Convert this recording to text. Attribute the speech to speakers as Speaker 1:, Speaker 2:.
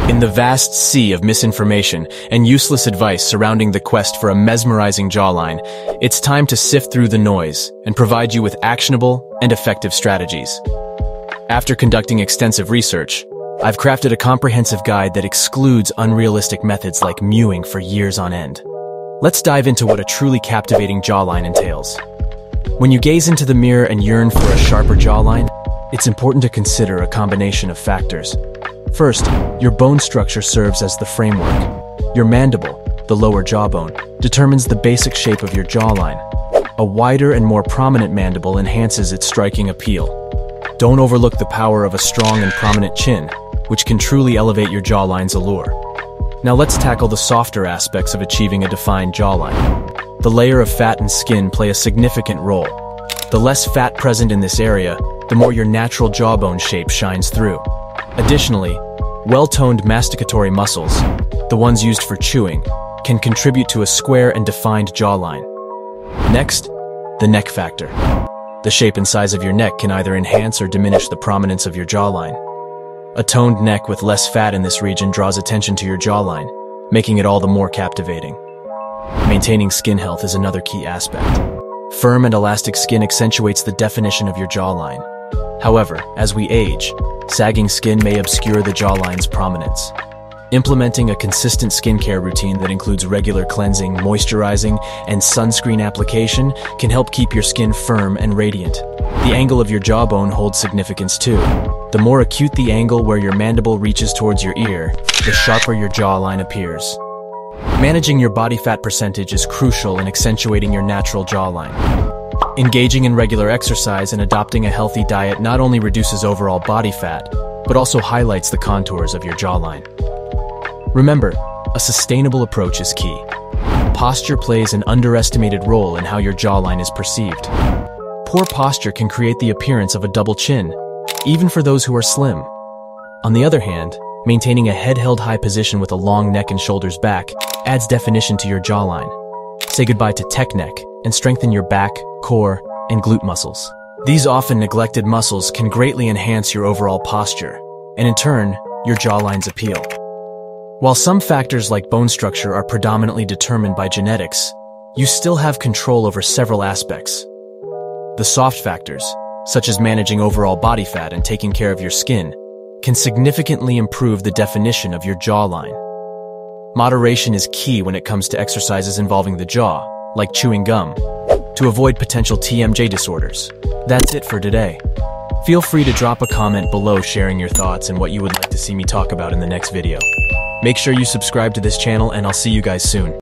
Speaker 1: In the vast sea of misinformation and useless advice surrounding the quest for a mesmerizing jawline, it's time to sift through the noise and provide you with actionable and effective strategies. After conducting extensive research, I've crafted a comprehensive guide that excludes unrealistic methods like mewing for years on end. Let's dive into what a truly captivating jawline entails. When you gaze into the mirror and yearn for a sharper jawline, it's important to consider a combination of factors. First, your bone structure serves as the framework. Your mandible, the lower jawbone, determines the basic shape of your jawline. A wider and more prominent mandible enhances its striking appeal. Don't overlook the power of a strong and prominent chin, which can truly elevate your jawline's allure. Now let's tackle the softer aspects of achieving a defined jawline. The layer of fat and skin play a significant role. The less fat present in this area, the more your natural jawbone shape shines through. Additionally, well-toned masticatory muscles, the ones used for chewing, can contribute to a square and defined jawline. Next, the neck factor. The shape and size of your neck can either enhance or diminish the prominence of your jawline. A toned neck with less fat in this region draws attention to your jawline, making it all the more captivating. Maintaining skin health is another key aspect. Firm and elastic skin accentuates the definition of your jawline. However, as we age, sagging skin may obscure the jawline's prominence. Implementing a consistent skincare routine that includes regular cleansing, moisturizing, and sunscreen application can help keep your skin firm and radiant. The angle of your jawbone holds significance too. The more acute the angle where your mandible reaches towards your ear, the sharper your jawline appears. Managing your body fat percentage is crucial in accentuating your natural jawline. Engaging in regular exercise and adopting a healthy diet not only reduces overall body fat, but also highlights the contours of your jawline. Remember, a sustainable approach is key. Posture plays an underestimated role in how your jawline is perceived. Poor posture can create the appearance of a double chin, even for those who are slim. On the other hand, maintaining a head-held high position with a long neck and shoulders back adds definition to your jawline. Say goodbye to tech neck and strengthen your back, core, and glute muscles. These often neglected muscles can greatly enhance your overall posture, and in turn, your jawline's appeal. While some factors like bone structure are predominantly determined by genetics, you still have control over several aspects. The soft factors, such as managing overall body fat and taking care of your skin, can significantly improve the definition of your jawline. Moderation is key when it comes to exercises involving the jaw, like chewing gum, to avoid potential TMJ disorders. That's it for today. Feel free to drop a comment below sharing your thoughts and what you would like to see me talk about in the next video. Make sure you subscribe to this channel and I'll see you guys soon.